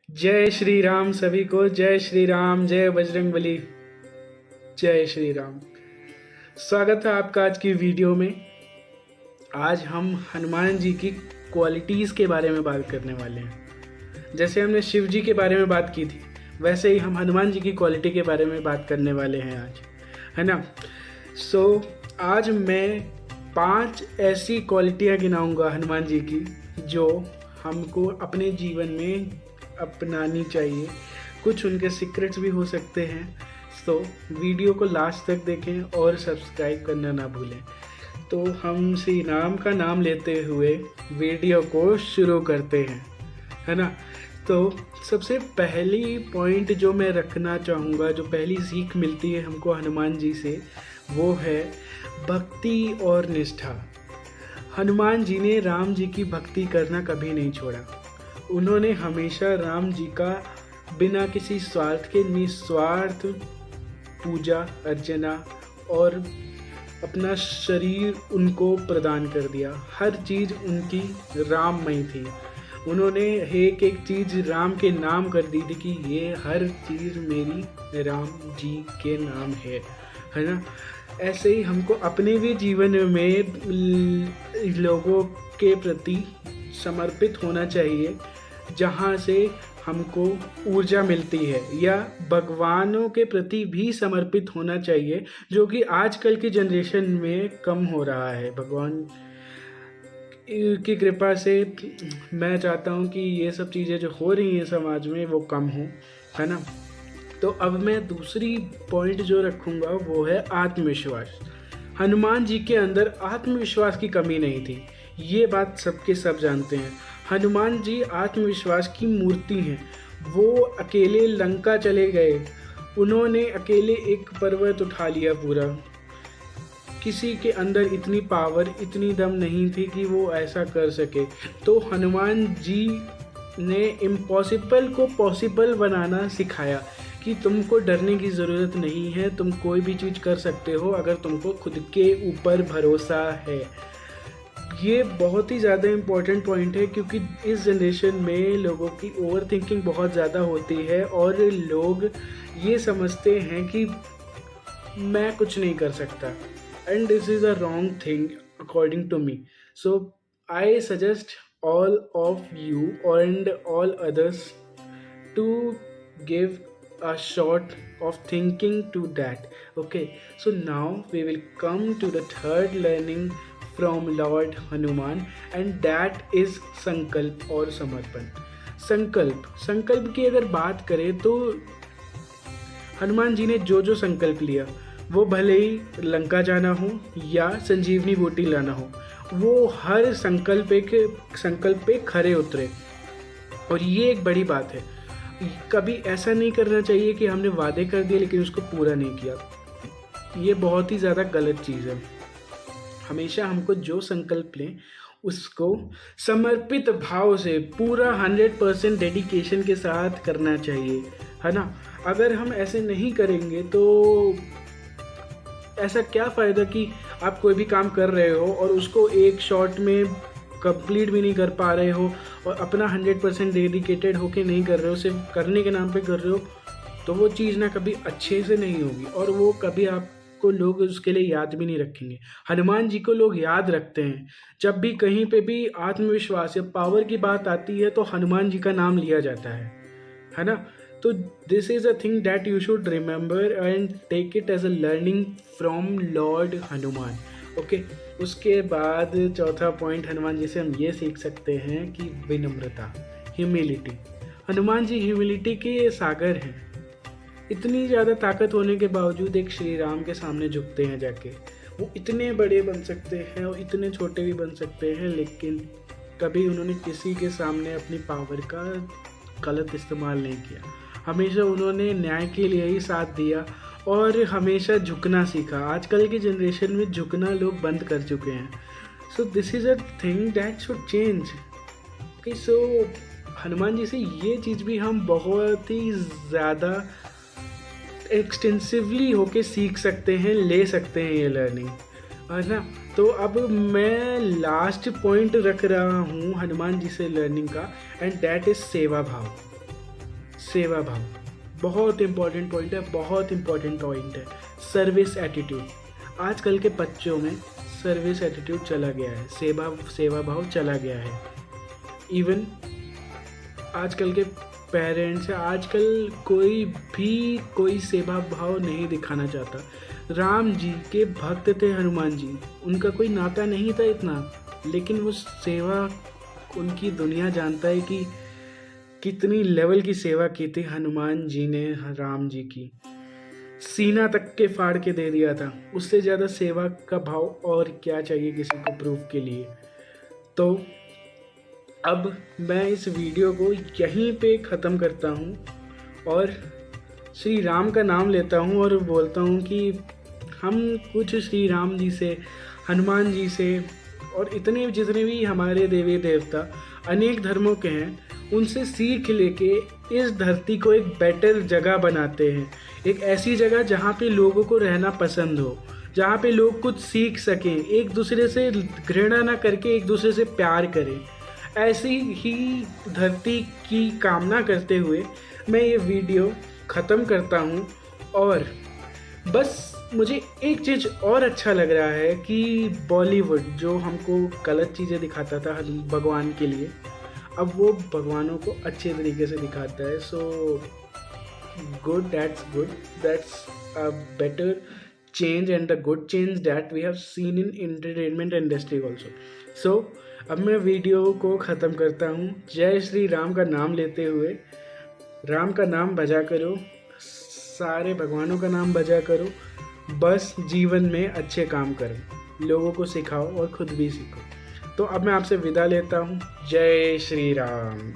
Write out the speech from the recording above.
जय श्री राम सभी को। जय श्री राम, जय बजरंगबली, जय श्री राम। स्वागत है आपका आज की वीडियो में। आज हम हनुमान जी की क्वालिटीज़ के बारे में बात करने वाले हैं। जैसे हमने शिव जी के बारे में बात की थी, वैसे ही हम हनुमान जी की क्वालिटी के बारे में बात करने वाले हैं आज, है ना। आज मैं 5 ऐसी क्वालिटियाँ गिनाऊंगा हनुमान जी की जो हमको अपने जीवन में अपनानी चाहिए। कुछ उनके सीक्रेट्स भी हो सकते हैं। तो वीडियो को लास्ट तक देखें और सब्सक्राइब करना ना भूलें। तो हम श्री राम का नाम लेते हुए वीडियो को शुरू करते हैं, है ना। तो सबसे पहली पॉइंट जो मैं रखना चाहूँगा, जो पहली सीख मिलती है हमको हनुमान जी से, वो है भक्ति और निष्ठा। हनुमान जी ने राम जी की भक्ति करना कभी नहीं छोड़ा। उन्होंने हमेशा राम जी का बिना किसी स्वार्थ के निस्वार्थ पूजा अर्चना और अपना शरीर उनको प्रदान कर दिया। हर चीज़ उनकी राममय थी। उन्होंने एक एक चीज़ राम के नाम कर दी थी कि ये हर चीज़ मेरी राम जी के नाम है ना। ऐसे ही हमको अपने भी जीवन में लोगों के प्रति समर्पित होना चाहिए, जहाँ से हमको ऊर्जा मिलती है, या भगवानों के प्रति भी समर्पित होना चाहिए, जो कि आजकल की जनरेशन में कम हो रहा है। भगवान की कृपा से मैं चाहता हूँ कि ये सब चीज़ें जो हो रही हैं समाज में वो कम हो, है ना। तो अब मैं दूसरी पॉइंट जो रखूँगा वो है आत्मविश्वास। हनुमान जी के अंदर आत्मविश्वास की कमी नहीं थी, ये बात सबके सब जानते हैं। हनुमान जी आत्मविश्वास की मूर्ति हैं। वो अकेले लंका चले गए, उन्होंने अकेले एक पर्वत उठा लिया पूरा। किसी के अंदर इतनी पावर, इतनी दम नहीं थी कि वो ऐसा कर सके। तो हनुमान जी ने इम्पॉसिबल को पॉसिबल बनाना सिखाया कि तुमको डरने की ज़रूरत नहीं है, तुम कोई भी चीज़ कर सकते हो अगर तुमको खुद के ऊपर भरोसा है। ये बहुत ही ज़्यादा इम्पॉर्टेंट पॉइंट है, क्योंकि इस जनरेशन में लोगों की ओवर थिंकिंग बहुत ज़्यादा होती है और लोग ये समझते हैं कि मैं कुछ नहीं कर सकता, and this is a wrong thing according to me. So I suggest all of you and all others to give a shot of thinking to that. Okay, so now we will come to the third learning from Lord Hanuman, and that is संकल्प और समर्पण। संकल्प की अगर बात करें तो हनुमान जी ने जो जो संकल्प लिया, वो भले ही लंका जाना हो या संजीवनी बूटी लाना हो, वो हर संकल्प पे खरे उतरे। और ये एक बड़ी बात है। कभी ऐसा नहीं करना चाहिए कि हमने वादे कर दिए लेकिन उसको पूरा नहीं किया। ये बहुत ही ज़्यादा गलत चीज़ है। हमेशा हमको जो संकल्प लें उसको समर्पित भाव से पूरा 100% डेडिकेशन के साथ करना चाहिए, है ना। अगर हम ऐसे नहीं करेंगे तो ऐसा क्या फ़ायदा कि आप कोई भी काम कर रहे हो और उसको एक शॉट में कंप्लीट भी नहीं कर पा रहे हो और अपना 100% डेडिकेटेड होके नहीं कर रहे हो, सिर्फ करने के नाम पे कर रहे हो, तो वो चीज़ ना कभी अच्छे से नहीं होगी और वो कभी आपको लोग उसके लिए याद भी नहीं रखेंगे। हनुमान जी को लोग याद रखते हैं। जब भी कहीं पे भी आत्मविश्वास या पावर की बात आती है तो हनुमान जी का नाम लिया जाता है ना। तो this is a thing that you should remember and take it as a learning from Lord Hanuman. Okay, उसके बाद चौथा पॉइंट हनुमान जी से हम ये सीख सकते हैं कि विनम्रता, ह्यूमिलिटी। हनुमान जी ह्यूमिलिटी के सागर हैं। इतनी ज़्यादा ताकत होने के बावजूद एक श्री राम के सामने झुकते हैं जाके। वो इतने बड़े बन सकते हैं और इतने छोटे भी बन सकते हैं, लेकिन कभी उन्होंने किसी के सामने अपनी पावर का गलत इस्तेमाल नहीं किया। हमेशा उन्होंने न्याय के लिए ही साथ दिया और हमेशा झुकना सीखा। आजकल की जनरेशन में झुकना लोग बंद कर चुके हैं। So this is a thing that should change. Okay, so Hanuman ji से ये चीज़ भी हम बहुत ही ज़्यादा एक्सटेंसिवली होके सीख सकते हैं, ले सकते हैं ये लर्निंग, है ना। तो अब मैं लास्ट पॉइंट रख रहा हूँ हनुमान जी से लर्निंग का, एंड दैट इज़ सेवा भाव। सेवा भाव बहुत इम्पॉर्टेंट पॉइंट है, बहुत इम्पॉर्टेंट पॉइंट है। सर्विस एटीट्यूड, आजकल के बच्चों में सर्विस एटीट्यूड चला गया है, सेवा भाव चला गया है। इवन आजकल के पेरेंट्स, आजकल कोई सेवा भाव नहीं दिखाना चाहता। राम जी के भक्त थे हनुमान जी, उनका कोई नाता नहीं था इतना, लेकिन वो सेवा, उनकी दुनिया जानता है कि कितनी लेवल की सेवा की थी हनुमान जी ने राम जी की। सीना तक के फाड़ के दे दिया था। उससे ज़्यादा सेवा का भाव और क्या चाहिए किसी को प्रूफ के लिए। तो अब मैं इस वीडियो को यहीं पे ख़त्म करता हूँ और श्री राम का नाम लेता हूँ और बोलता हूँ कि हम कुछ श्री राम जी से, हनुमान जी से और जितने भी हमारे देवी देवता अनेक धर्मों के हैं, उनसे सीख लेके इस धरती को एक बेटर जगह बनाते हैं। एक ऐसी जगह जहाँ पे लोगों को रहना पसंद हो, जहाँ पे लोग कुछ सीख सकें, एक दूसरे से घृणा ना करके एक दूसरे से प्यार करें। ऐसी ही धरती की कामना करते हुए मैं ये वीडियो ख़त्म करता हूँ। और बस मुझे एक चीज़ और अच्छा लग रहा है कि बॉलीवुड जो हमको गलत चीज़ें दिखाता था भगवान के लिए, अब वो भगवानों को अच्छे तरीके से दिखाता है। So good, that's a better change and the good change that we have seen in entertainment industry also. So अब मैं वीडियो को ख़त्म करता हूँ। जय श्री राम का नाम लेते हुए, राम का नाम भजा करो, सारे भगवानों का नाम भजा करो, बस जीवन में अच्छे काम करो, लोगों को सिखाओ और खुद भी सीखो। तो अब मैं आपसे विदा लेता हूँ। जय श्री राम।